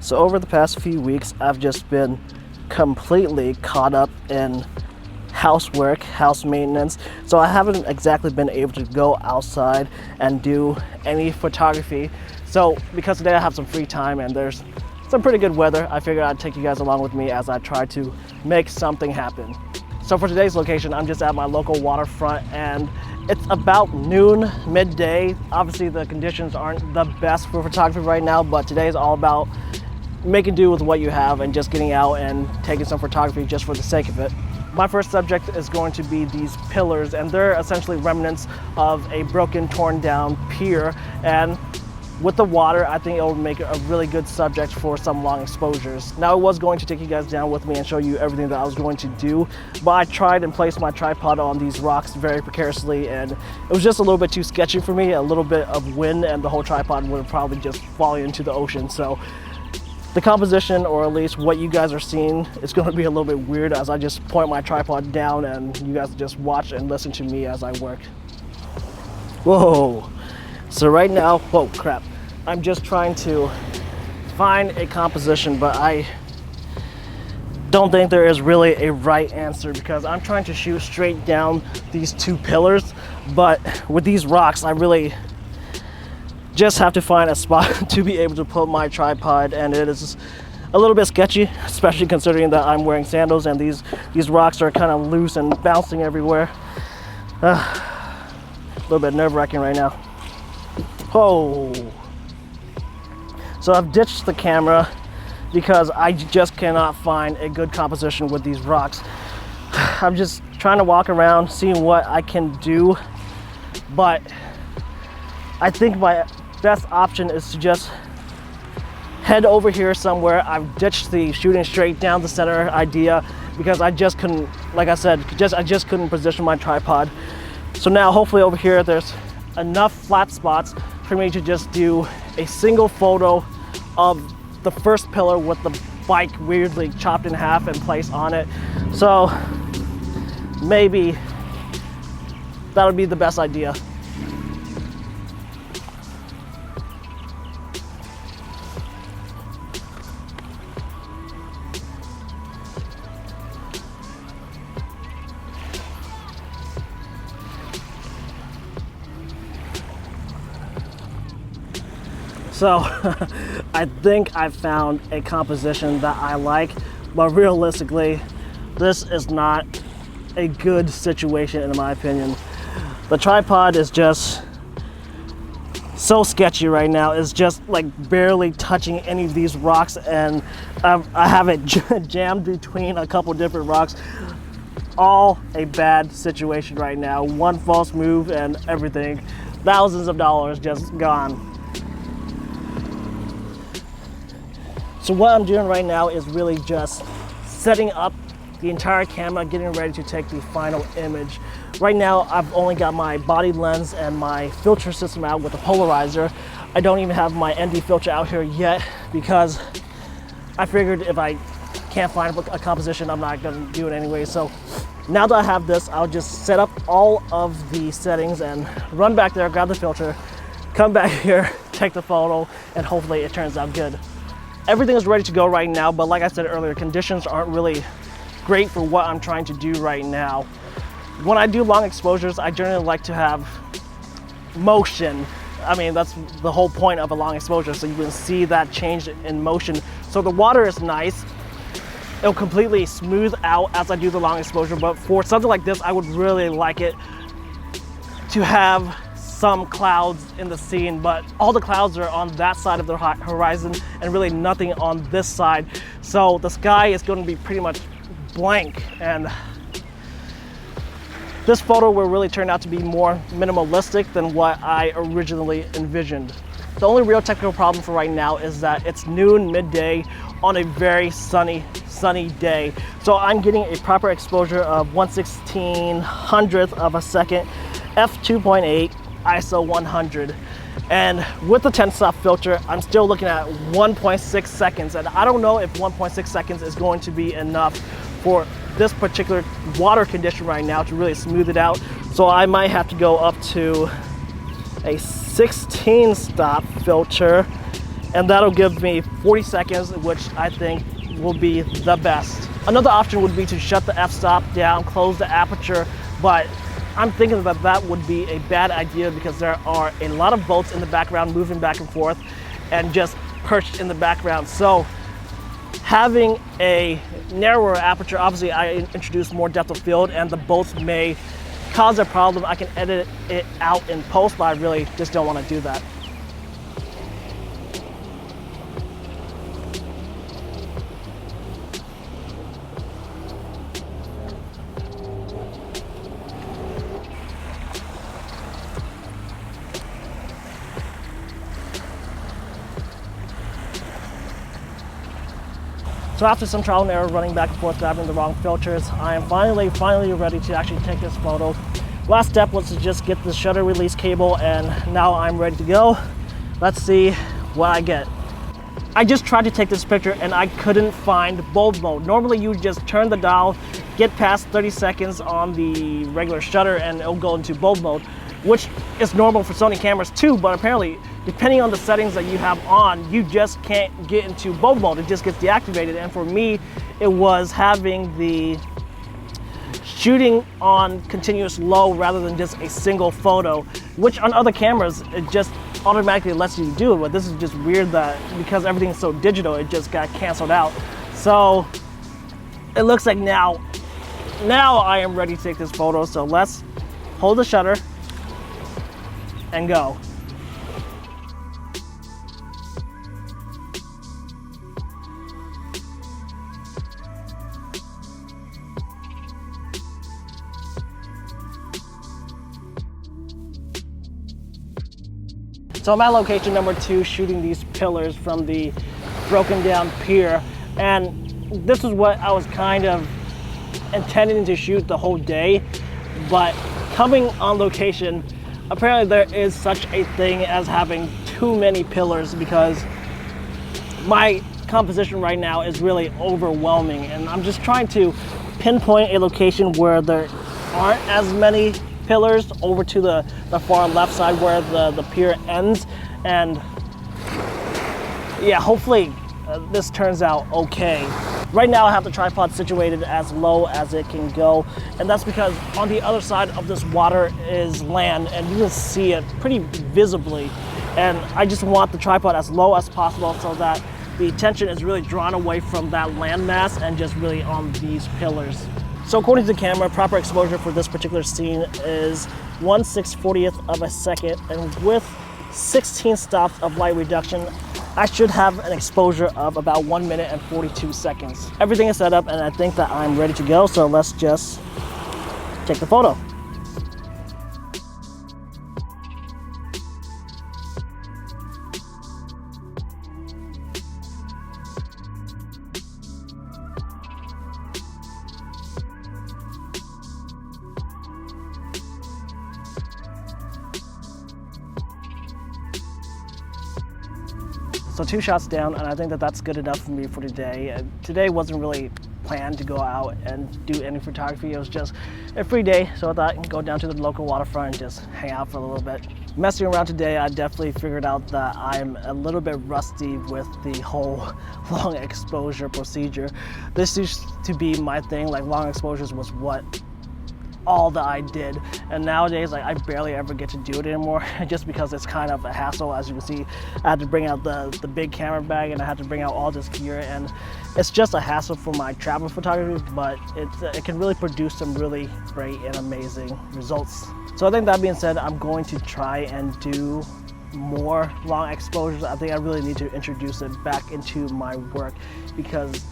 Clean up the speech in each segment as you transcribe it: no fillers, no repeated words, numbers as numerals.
So over the past few weeks, I've just been completely caught up in housework, house maintenance. So I haven't exactly been able to go outside and do any photography. So because today I have some free time and there's some pretty good weather, I figured I'd take you guys along with me as I try to make something happen. So for today's location, I'm just at my local waterfront and it's about noon, midday. Obviously the conditions aren't the best for photography right now, but today is all about making do with what you have and just getting out and taking some photography just for the sake of it. My first subject is going to be these pillars, and they're essentially remnants of a broken, torn down pier. And with the water, I think it'll make a really good subject for some long exposures. Now I was going to take you guys down with me and show you everything that I was going to do, but I tried and placed my tripod on these rocks very precariously, and it was just a little bit too sketchy for me. A little bit of wind and the whole tripod would have probably just fallen into the ocean. So the composition, or at least what you guys are seeing, is going to be a little bit weird as I just point my tripod down and you guys just watch and listen to me as I work. Whoa. So right now, whoa, crap. I'm just trying to find a composition, but I don't think there is really a right answer because I'm trying to shoot straight down these two pillars, but with these rocks, I really just have to find a spot to be able to put my tripod, and it is a little bit sketchy, especially considering that I'm wearing sandals and these rocks are kind of loose and bouncing everywhere. A little bit nerve-wracking right now. Oh. So I've ditched the camera because I just cannot find a good composition with these rocks. I'm just trying to walk around, seeing what I can do, but I think my best option is to just head over here somewhere. I've ditched the shooting straight down the center idea because I just couldn't, like I said, I just couldn't position my tripod. So now hopefully over here there's enough flat spots for me to just do a single photo of the first pillar with the bike weirdly chopped in half and placed on it. So maybe that would be the best idea. So I think I found a composition that I like, but realistically, this is not a good situation in my opinion. The tripod is just so sketchy right now. It's just like barely touching any of these rocks, and I have it jammed between a couple different rocks. All a bad situation right now. One false move and everything, thousands of dollars just gone. So what I'm doing right now is really just setting up the entire camera, getting ready to take the final image. Right now, I've only got my body lens and my filter system out with a polarizer. I don't even have my ND filter out here yet because I figured if I can't find a composition, I'm not gonna do it anyway. So now that I have this, I'll just set up all of the settings and run back there, grab the filter, come back here, take the photo, and hopefully it turns out good. Everything is ready to go right now, but like I said earlier, conditions aren't really great for what I'm trying to do right now. When I do long exposures, I generally like to have motion. I mean, that's the whole point of a long exposure, so you can see that change in motion. So the water is nice. It'll completely smooth out as I do the long exposure, but for something like this, I would really like it to have some clouds in the scene, but all the clouds are on that side of the horizon and really nothing on this side. So the sky is going to be pretty much blank, and this photo will really turn out to be more minimalistic than what I originally envisioned. The only real technical problem for right now is that it's noon, midday on a very sunny day. So I'm getting a proper exposure of 1/1600th of a second, f2.8, ISO 100, and with the 10-stop filter I'm still looking at 1.6 seconds, and I don't know if 1.6 seconds is going to be enough for this particular water condition right now to really smooth it out. So I might have to go up to a 16 stop filter and that'll give me 40 seconds, which I think will be the best. Another option would be to shut the f-stop down, close the aperture, but I'm thinking that that would be a bad idea because there are a lot of boats in the background moving back and forth and just perched in the background. So having a narrower aperture, obviously I introduce more depth of field and the boats may cause a problem. I can edit it out in post, but I really just don't want to do that. So after some trial and error running back and forth, grabbing the wrong filters, I am finally ready to actually take this photo. Last step was to just get the shutter release cable, and now I'm ready to go. Let's see what I get. I just tried to take this picture and I couldn't find bulb mode. Normally you just turn the dial, get past 30 seconds on the regular shutter and it'll go into bulb mode, which is normal for Sony cameras too, but apparently depending on the settings that you have on, you just can't get into bulb mode. It just gets deactivated. And for me, it was having the shooting on continuous low rather than just a single photo, which on other cameras, it just automatically lets you do it. But this is just weird that because everything's so digital, it just got canceled out. So it looks like now I am ready to take this photo. So let's hold the shutter and go. So I'm at location number 2 shooting these pillars from the broken down pier, and this is what I was kind of intending to shoot the whole day, but coming on location, apparently there is such a thing as having too many pillars because my composition right now is really overwhelming, and I'm just trying to pinpoint a location where there aren't as many pillars over to the far left side where the pier ends. And yeah, hopefully this turns out okay. Right now I have the tripod situated as low as it can go, and that's because on the other side of this water is land and you can see it pretty visibly, and I just want the tripod as low as possible so that the attention is really drawn away from that landmass and just really on these pillars. So according to the camera, proper exposure for this particular scene is 1/640th of a second, and with 16 stops of light reduction, I should have an exposure of about 1 minute and 42 seconds. Everything is set up and I think that I'm ready to go, so let's just take the photo. So 2 shots down, and I think that that's good enough for me for today. Today wasn't really planned to go out and do any photography. It was just a free day, so I thought I can go down to the local waterfront and just hang out for a little bit. Messing around today, I definitely figured out that I'm a little bit rusty with the whole long exposure procedure. This used to be my thing, like long exposures was what all that I did, and nowadays like I barely ever get to do it anymore just because it's kind of a hassle. As you can see, I had to bring out the big camera bag and I had to bring out all this gear, and it's just a hassle for my travel photography, but it can really produce some really great and amazing results. So I think that being said, I'm going to try and do more long exposures. I think I really need to introduce it back into my work because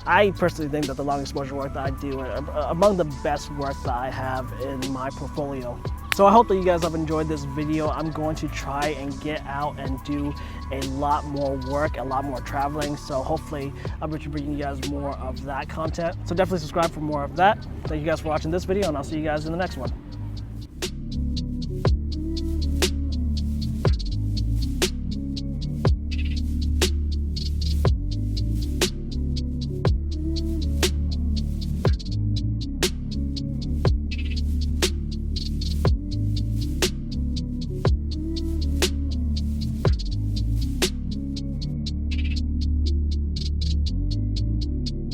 I personally think that the long exposure work that I do are among the best work that I have in my portfolio. So I hope that you guys have enjoyed this video. I'm going to try and get out and do a lot more work, a lot more traveling. So hopefully I'll be bringing you guys more of that content. So definitely subscribe for more of that. Thank you guys for watching this video, and I'll see you guys in the next one.